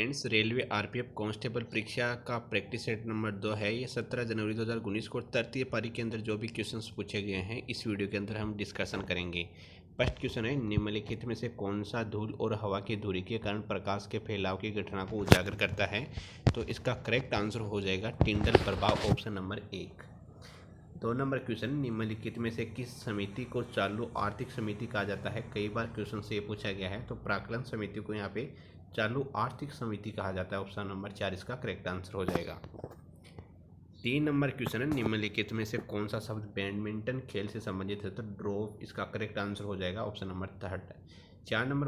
Friends, railway RPF constable परीक्षा का practice set number 2 है। ये 17 जनवरी 2019 को तृतीय पारी के अंदर जो भी क्वेश्चंस पूछे गए हैं इस वीडियो के अंदर हम डिस्कशन करेंगे। फर्स्ट क्वेश्चन है, निम्नलिखित में से कौन सा धूल और हवा की दूरी के कारण प्रकाश के फैलाव की घटना को उजागर करता है? तो इसका करेक्ट आंसर हो जाएगा टिंडल प्रभाव, ऑप्शन नंबर 1। 2 नंबर क्वेश्चन, निम्नलिखित में से किस समिति को चालू आर्थिक समिति कहा जाता है? कई बार क्वेश्चन से ये पूछा गया है, तो प्राक्कलन समिति को यहाँ पे चालू आर्थिक समिति कहा जाता है। ऑप्शन नंबर 4 इसका करेक्ट आंसर हो जाएगा। 3 नंबर क्वेश्चन है, निम्नलिखित में से कौन सा शब्द बैडमिंटन खेल से संबंधित है? तो ड्रॉप इसका करेक्ट आंसर हो जाएगा, ऑप्शन नंबर 3। 4 नंबर,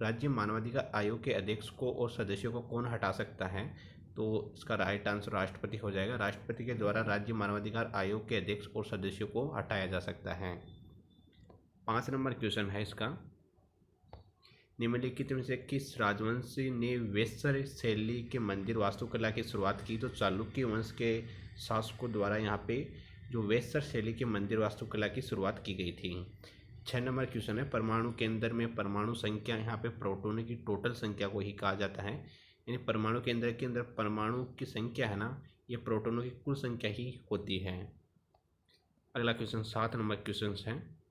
राज्य मानवाधिकार आयोग के अध्यक्ष को और सदस्यों को कौन हटा सकता है? तो इसका राइट आंसर राष्ट्रपति हो जाएगा। राष्ट्रपति के द्वारा राज्य मानवाधिकार आयोग के अध्यक्ष और सदस्यों को हटाया जा सकता है। 5 नंबर क्वेश्चन है इसका, निम्नलिखित में से किस राजवंश ने वेस्तर शैली के मंदिर वास्तुकला की शुरुआत की? तो चालुक्य वंश के शासकों द्वारा यहाँ पे जो वेस्तर शैली के मंदिर वास्तुकला की शुरुआत की गई थी। 6 नंबर क्वेश्चन है, परमाणु केंद्र में परमाणु संख्या, यहाँ पे प्रोटोनों की टोटल संख्या को ही कहा जाता है। यानी परमाणु केंद्र के अंदर परमाणु की संख्या है ना, ये प्रोटोनों की कुल संख्या ही होती है। अगला क्वेश्चन 7 नंबर क्वेश्चन है,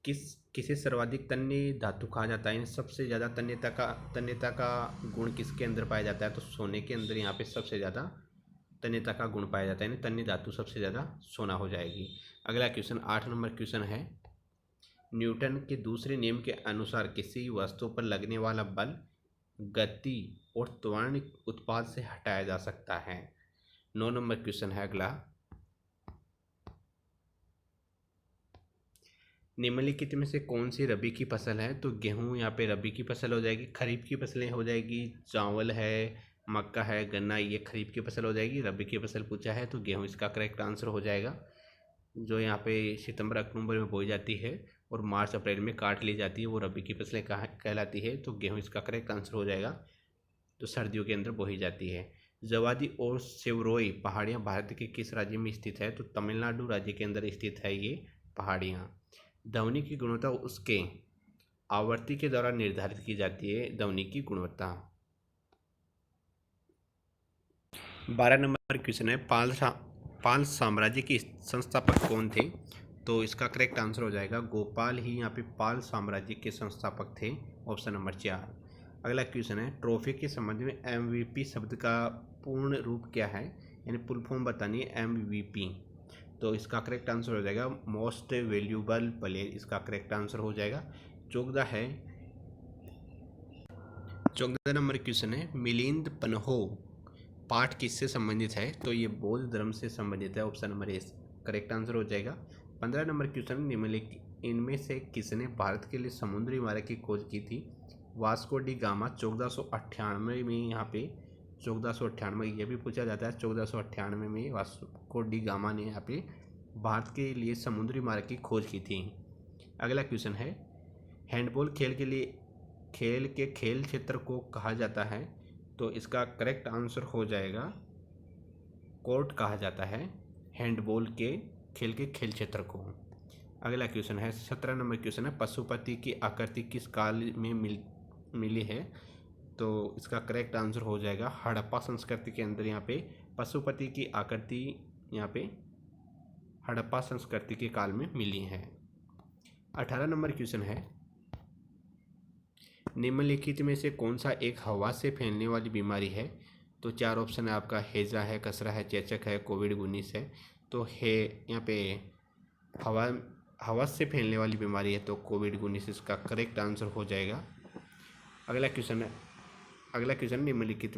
किसे सर्वाधिक तन्य धातु कहा जाता है? सबसे ज़्यादा तन्यता का गुण किसके अंदर पाया जाता है? तो सोने के अंदर यहाँ पे सबसे ज़्यादा तन्यता का गुण पाया जाता है, यानी तन्य धातु सबसे ज़्यादा सोना हो जाएगी। अगला क्वेश्चन 8 नंबर क्वेश्चन है, न्यूटन के दूसरे नियम के अनुसार किसी वस्तु पर लगने वाला बल गति और त्वरण उत्पाद से हटाया जा सकता है। 9 नंबर क्वेश्चन है अगला, निम्नलिखित में से कौन सी रबी की फसल है? तो गेहूं यहाँ पे रबी की फसल हो जाएगी। खरीफ की फसलें हो जाएगी, चावल है, मक्का है, गन्ना, ये खरीफ की फसल हो जाएगी। रबी की फसल पूछा है तो गेहूं इसका करेक्ट आंसर हो जाएगा, जो यहाँ पे सितंबर अक्टूबर में बोई जाती है और मार्च अप्रैल में काट ली जाती है, वो रबी की फसलें कहलाती है। तो गेहूँ इसका करेक्ट आंसर हो जाएगा, तो सर्दियों के अंदर बोई जाती है। जवादी और सेवरोई पहाड़ियाँ भारत के किस राज्य में स्थित है? तो तमिलनाडु राज्य के अंदर स्थित है ये पहाड़ियाँ। ध्वनि की गुणवत्ता उसके आवृत्ति के द्वारा निर्धारित की जाती है। ध्वनि की गुणवत्ता। 12 नंबर क्वेश्चन है, पाल साम्राज्य के संस्थापक कौन थे? तो इसका करेक्ट आंसर हो जाएगा गोपाल ही यहाँ पे पाल साम्राज्य के संस्थापक थे, ऑप्शन नंबर 4। अगला क्वेश्चन है, ट्रॉफी के संबंध में MVP शब्द का पूर्ण रूप क्या है? यानी फुल फॉर्म बतानी है MVP। तो इसका करेक्ट आंसर हो जाएगा मोस्ट वैल्यूबल प्लेयर, इसका करेक्ट आंसर हो जाएगा। 14 नंबर क्वेश्चन है, मिलिंद पन्हो पाठ किससे संबंधित है? तो ये बौद्ध धर्म से संबंधित है, ऑप्शन नंबर 1 करेक्ट आंसर हो जाएगा। 15 नंबर क्वेश्चन, निम्नलिखित इनमें से किसने भारत के लिए समुद्री मार्ग की खोज की थी? वास्को डी गामा 1498 में, यहाँ पे 1498 ये भी पूछा जाता है। 1498 में वास्को डी गामा ने यहाँ पे भारत के लिए समुद्री मार्ग की खोज की थी। अगला क्वेश्चन है, हैंडबॉल खेल के खेल क्षेत्र को कहा जाता है? तो इसका करेक्ट आंसर हो जाएगा कोर्ट कहा जाता है हैंडबॉल के खेल क्षेत्र को। अगला क्वेश्चन है 17 नंबर क्वेश्चन है, पशुपति की आकृति किस काल में मिली है? तो इसका करेक्ट आंसर हो जाएगा हड़प्पा संस्कृति के अंदर यहाँ पे पशुपति की आकृति यहाँ पे हड़प्पा संस्कृति के काल में मिली है। 18 नंबर क्वेश्चन है, निम्नलिखित में से कौन सा एक हवा से फैलने वाली बीमारी है? तो 4 ऑप्शन है आपका, हैजा है, खसरा है, चेचक है, कोविड-19 है। तो है यहाँ पे हवा से फैलने वाली बीमारी है, तो कोविड-19 इसका करेक्ट आंसर हो जाएगा। अगला क्वेश्चन, निम्नलिखित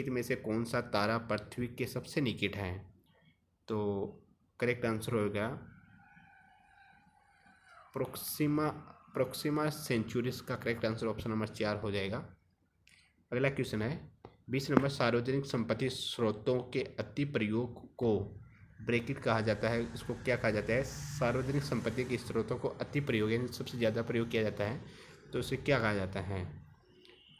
में से कौन सा तारा पृथ्वी के सबसे निकट है? तो करेक्ट आंसर होगा प्रोक्सिमा सेंचुरीज का करेक्ट आंसर ऑप्शन नंबर 4 हो जाएगा। अगला क्वेश्चन है 20 नंबर, सार्वजनिक संपत्ति स्रोतों के अति प्रयोग को ब्रेकिट कहा जाता है। इसको क्या कहा जाता है? सार्वजनिक संपत्ति के स्रोतों को अति प्रयोग यानी सबसे ज़्यादा प्रयोग किया जाता है, तो इसे क्या कहा जाता है?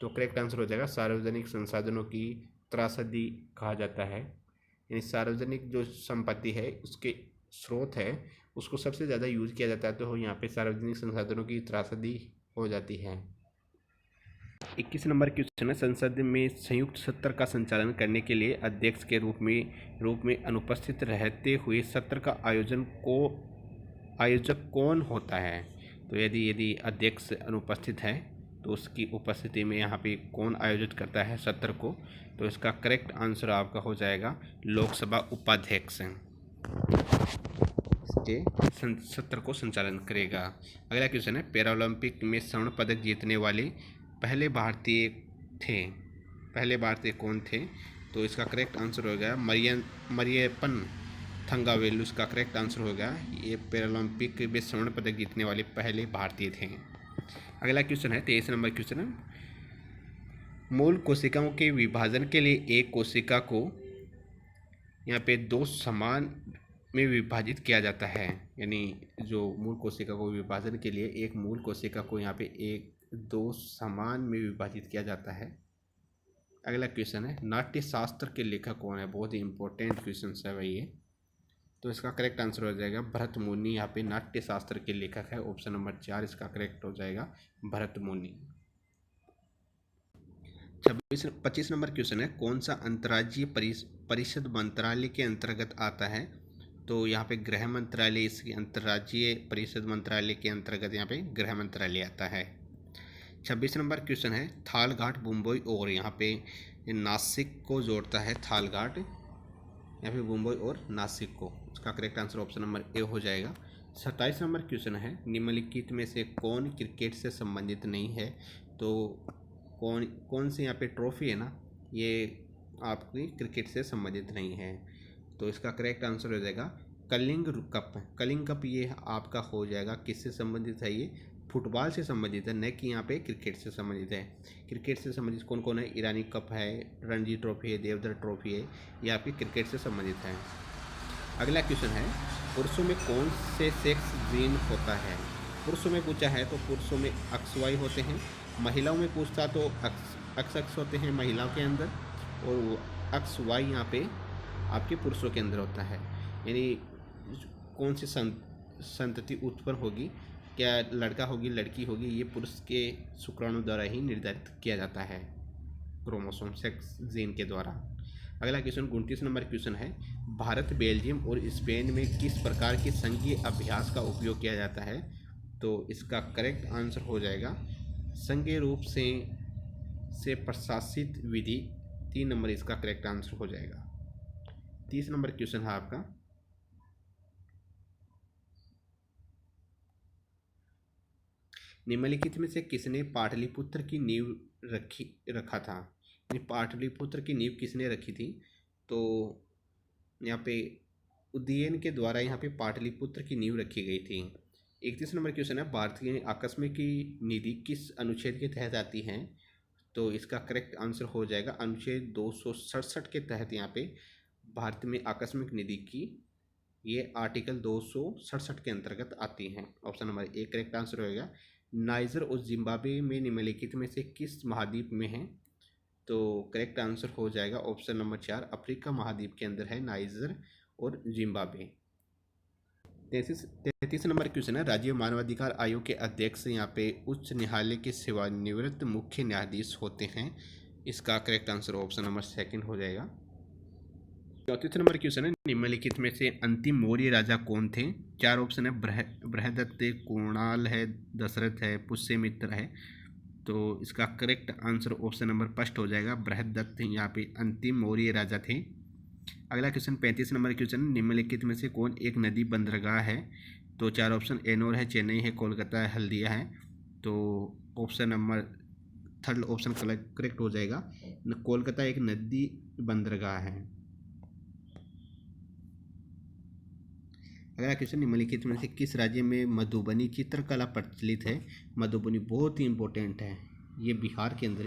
तो करेक्ट आंसर हो जाएगा सार्वजनिक संसाधनों की त्रासदी कहा जाता है। यानी सार्वजनिक जो संपत्ति है उसके स्रोत है उसको सबसे ज़्यादा यूज किया जाता है, तो यहाँ पे सार्वजनिक संसाधनों की त्रासदी हो जाती है। 21 नंबर क्वेश्चन है, संसद में संयुक्त सत्र का संचालन करने के लिए अध्यक्ष के रूप में अनुपस्थित रहते हुए सत्र का आयोजक कौन होता है। तो यदि अध्यक्ष अनुपस्थित है तो उसकी उपस्थिति में यहाँ पे कौन आयोजित करता है सत्र को। तो इसका करेक्ट आंसर आपका हो जाएगा लोकसभा उपाध्यक्ष इसके सत्र को संचालन करेगा। अगला क्वेश्चन है, पैरालंपिक में स्वर्ण पदक जीतने वाले पहले भारतीय कौन थे। तो इसका करेक्ट आंसर हो गया मरियप्पन थंगावेलु। इसका करेक्ट आंसर हो गया, ये पैरालंपिक में स्वर्ण पदक जीतने वाले पहले भारतीय थे। अगला क्वेश्चन है 23 नंबर क्वेश्चन है, मूल कोशिकाओं के विभाजन के लिए एक कोशिका को यहाँ पे 2 समान में विभाजित किया जाता है। यानी जो मूल कोशिका को विभाजन के लिए एक मूल कोशिका को यहाँ पे 2 समान में विभाजित किया जाता है। अगला क्वेश्चन है, नाट्य शास्त्र के लेखक कौन है। बहुत ही इंपॉर्टेंट क्वेश्चन है भाई ये। तो इसका करेक्ट आंसर हो जाएगा भरत मुनि। यहाँ पे नाट्य शास्त्र के लेखक है, ऑप्शन नंबर 4 इसका करेक्ट हो जाएगा भरत मुनि। 25 नंबर क्वेश्चन है, कौन सा अंतर्राज्यीय परिषद मंत्रालय के अंतर्गत आता है। तो यहाँ पे गृह मंत्रालय, इसके अंतर्राज्यीय परिषद मंत्रालय के अंतर्गत यहाँ पे गृह मंत्रालय आता है। 26 नंबर क्वेश्चन है, थालघाट मुंबई और यहाँ पे नासिक को जोड़ता है। थालघाट यहाँ पे मुंबई और नासिक को, इसका correct answer option number A हो जाएगा। 27 नंबर क्वेश्चन है, निम्नलिखित में से कौन क्रिकेट से संबंधित नहीं है। तो कौन सी यहाँ पे ट्रॉफी है ना, ये आपकी क्रिकेट से संबंधित नहीं है। तो इसका करेक्ट आंसर हो जाएगा कलिंग कप। कलिंग कप ये आपका हो जाएगा, किससे संबंधित है, ये फुटबॉल से संबंधित है, न कि यहाँ पे क्रिकेट से संबंधित है। क्रिकेट से संबंधित कौन कौन है, ईरानी कप है, रणजी ट्रॉफी है, देवधर ट्रॉफी है, ये आपकी क्रिकेट से संबंधित है। अगला क्वेश्चन है, पुरुषों में कौन से सेक्स जीन होता है। पुरुषों में पूछा है तो पुरुषों में XY होते हैं। महिलाओं में पूछता तो XX होते हैं महिलाओं के अंदर, और वो XY यहाँ पे आपके पुरुषों के अंदर होता है। यानी कौन सी संतति उत्पन्न होगी, क्या लड़का होगी लड़की होगी, ये पुरुष के शुक्राणु द्वारा ही निर्धारित किया जाता है, क्रोमोसोम सेक्स जीन के द्वारा। अगला क्वेश्चन 29 नंबर क्वेश्चन है, भारत, बेल्जियम और स्पेन में किस प्रकार के संघीय अभ्यास का उपयोग किया जाता है। तो इसका करेक्ट आंसर हो जाएगा संघीय रूप से प्रशासित विधि। 3 नंबर इसका करेक्ट आंसर हो जाएगा। 30 नंबर क्वेश्चन है आपका, निम्नलिखित में से किसने पाटलिपुत्र की नींव रखा था। पाटलिपुत्र की नींव किसने रखी थी। तो यहाँ पे उदयन के द्वारा यहाँ पे पाटलिपुत्र की नींव रखी गई थी। 31 नंबर क्वेश्चन है, भारतीय आकस्मिक निधि किस अनुच्छेद के तहत आती है। तो इसका करेक्ट आंसर हो जाएगा अनुच्छेद 267 के तहत यहाँ पे भारत में आकस्मिक निधि की ये आर्टिकल 267 के अंतर्गत आती हैं। Option number A correct answer होएगा। नाइजर और जिम्बाब्वे में निम्नलिखित में से किस महाद्वीप में है। तो करेक्ट आंसर हो जाएगा ऑप्शन नंबर 4, अफ्रीका महाद्वीप के अंदर है नाइजर और जिम्बाब्वे। 33 नंबर क्वेश्चन है, राज्य मानवाधिकार आयोग के अध्यक्ष यहाँ पे उच्च न्यायालय के सेवानिवृत्त मुख्य न्यायाधीश होते हैं। इसका करेक्ट आंसर ऑप्शन नंबर 2 हो जाएगा। 34 नंबर क्वेश्चन है, निम्नलिखित में से अंतिम मौर्य राजा कौन थे। 4 ऑप्शन है, बृहदत्त, कुणाल है, दशरथ है, पुष्यमित्र है। तो इसका करेक्ट आंसर ऑप्शन नंबर 1 हो जाएगा, बृहदत्त यहाँ पे अंतिम मौर्य राजा थे। अगला क्वेश्चन 35 नंबर क्वेश्चन, निम्नलिखित में से कौन एक नदी बंदरगाह है। तो 4 ऑप्शन, एनोर है, चेन्नई है, कोलकाता है, हल्दिया है। तो ऑप्शन नंबर 3 ऑप्शन करेक्ट हो जाएगा, कोलकाता एक नदी बंदरगाह है। अगला क्वेश्चन, निम्नलिखित में से किस राज्य में मधुबनी चित्रकला प्रचलित है। मधुबनी बहुत ही इंपॉर्टेंट है, ये बिहार के अंदर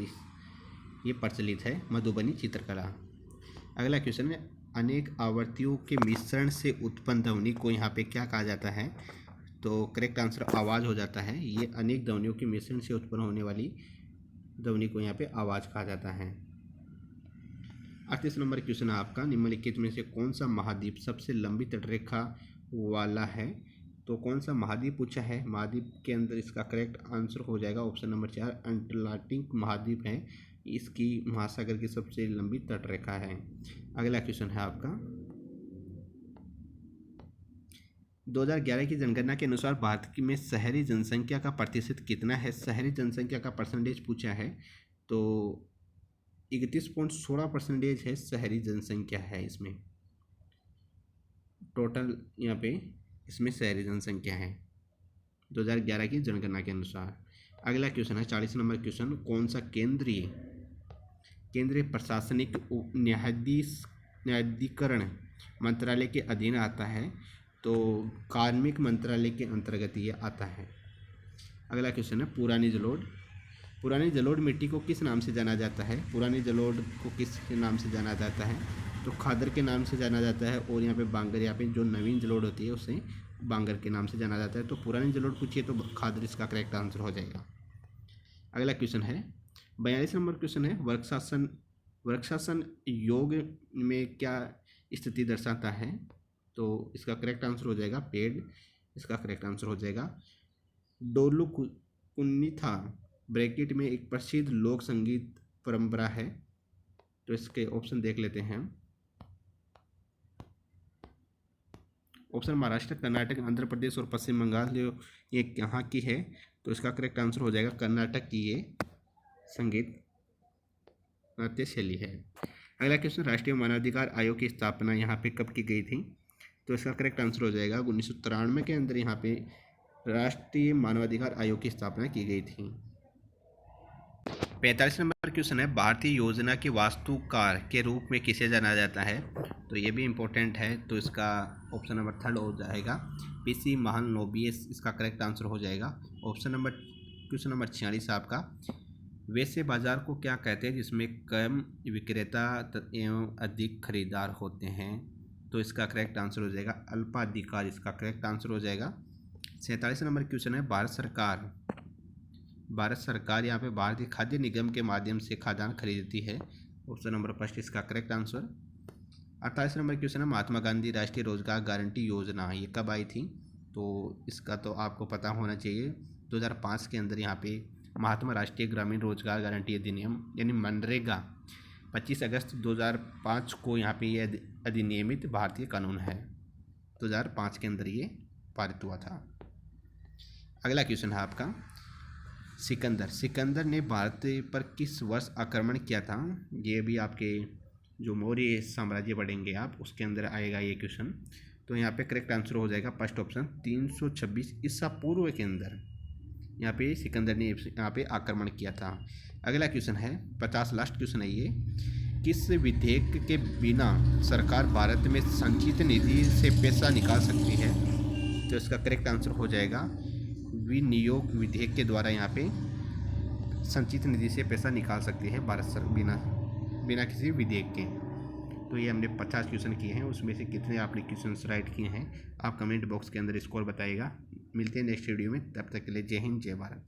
ये प्रचलित है मधुबनी चित्रकला। अगला क्वेश्चन है, अनेक आवृत्तियों के मिश्रण से उत्पन्न ध्वनि को यहाँ पे क्या कहा जाता है। तो करेक्ट आंसर आवाज़ हो जाता है। ये अनेक ध्वनियों के मिश्रण से उत्पन्न होने वाली ध्वनि को यहाँ पे आवाज़ कहा जाता है। 38 नंबर क्वेश्चन है आपका, निम्नलिखित में से कौन सा महाद्वीप सबसे लंबी तटरेखा वाला है। तो कौन सा महाद्वीप पूछा है? महाद्वीप के अंदर इसका करेक्ट आंसर हो जाएगा ऑप्शन नंबर 4 अंटार्कटिक महाद्वीप है। इसकी महासागर की सबसे लंबी तटरेखा है। अगला क्वेश्चन है आपका 2011 की जनगणना के अनुसार भारत में शहरी जनसंख्या का प्रतिशत कितना है? शहरी जनसंख्या का परसेंटेज पूछा है तो 31.16% है शहरी जनसंख्या है इसमें। टोटल यहाँ पे इसमें शहरी जनसंख्या है 2011 की जनगणना के अनुसार। अगला क्वेश्चन है 40 नंबर क्वेश्चन, कौन सा केंद्रीय प्रशासनिक न्यायाधिकरण मंत्रालय के अधीन आता है? तो कार्मिक मंत्रालय के अंतर्गत ये आता है। अगला क्वेश्चन है पुरानी जलोढ़ मिट्टी को किस नाम से जाना जाता है? पुरानी जलोढ़ को किस नाम से जाना जाता है? तो खादर के नाम से जाना जाता है। और यहाँ पे बांगर, यहाँ पे जो नवीन जलोढ़ होती है उसे बांगर के नाम से जाना जाता है। तो पुरानी जलोढ़ पूछिए तो खादर इसका करेक्ट आंसर हो जाएगा। अगला क्वेश्चन है 42 नंबर क्वेश्चन है वृक्षासन योग में क्या स्थिति दर्शाता है? तो इसका करेक्ट आंसर हो जाएगा पेड़, इसका करेक्ट आंसर हो जाएगा। डोलू कुन्नीथा ब्रैकेट में एक प्रसिद्ध लोक संगीत परंपरा है। तो इसके ऑप्शन देख लेते हैं। ऑप्शन महाराष्ट्र, कर्नाटक, आंध्र प्रदेश और पश्चिम बंगाल जो ये कहाँ की है? तो इसका करेक्ट आंसर हो जाएगा कर्नाटक की ये संगीत नृत्य शैली है। अगला क्वेश्चन राष्ट्रीय मानवाधिकार आयोग की स्थापना यहाँ पे कब की गई थी? तो इसका करेक्ट आंसर हो जाएगा 1993 के अंदर यहाँ पे राष्ट्रीय मानवाधिकार आयोग की स्थापना की गई थी। 45 नंबर क्वेश्चन है भारतीय योजना के वास्तुकार के रूप में किसे जाना जाता है? तो ये भी इम्पोर्टेंट है। तो इसका ऑप्शन नंबर 3 हो जाएगा PC महालनोबिस, इसका करेक्ट आंसर हो जाएगा। क्वेश्चन नंबर 46 आपका वैसे बाजार को क्या कहते हैं जिसमें कम विक्रेता एवं अधिक खरीदार होते हैं? तो इसका करेक्ट आंसर हो जाएगा अल्पाधिकार, इसका करेक्ट आंसर हो जाएगा। 47 नंबर क्वेश्चन है भारत सरकार यहाँ पे भारतीय खाद्य निगम के माध्यम से खाद्यान्न खरीदती है। ऑप्शन नंबर 1 इसका करेक्ट आंसर। 48 नंबर क्वेश्चन है महात्मा गांधी राष्ट्रीय रोजगार गारंटी योजना ये कब आई थी? तो इसका तो आपको पता होना चाहिए 2005 के अंदर यहाँ पे महात्मा राष्ट्रीय ग्रामीण रोजगार गारंटी अधिनियम यानी मनरेगा 25 अगस्त 2005 को यहाँ पे ये अधिनियमित भारतीय कानून है। 2005 के अंदर ये पारित हुआ था। अगला क्वेश्चन है आपका सिकंदर ने भारत पर किस वर्ष आक्रमण किया था? ये भी आपके जो मौर्य साम्राज्य पढ़ेंगे आप उसके अंदर आएगा ये क्वेश्चन। तो यहाँ पे करेक्ट आंसर हो जाएगा फर्स्ट ऑप्शन 326 ईसा पूर्व के अंदर यहाँ पे सिकंदर ने यहाँ पे आक्रमण किया था। अगला क्वेश्चन है 50 लास्ट क्वेश्चन है ये, किस विधेयक के बिना सरकार भारत में संचित निधि से पैसा निकाल सकती है? तो इसका करेक्ट आंसर हो जाएगा विनियोग विधेयक के द्वारा यहाँ पे संचित निधि से पैसा निकाल सकती है भारत सरकार बिना किसी विधेयक के। तो ये हमने 50 क्वेश्चन किए हैं, उसमें से कितने आपने क्वेश्चन राइट किए हैं आप कमेंट बॉक्स के अंदर स्कोर बताइएगा। मिलते हैं नेक्स्ट वीडियो में, तब तक के लिए जय हिंद जय भारत।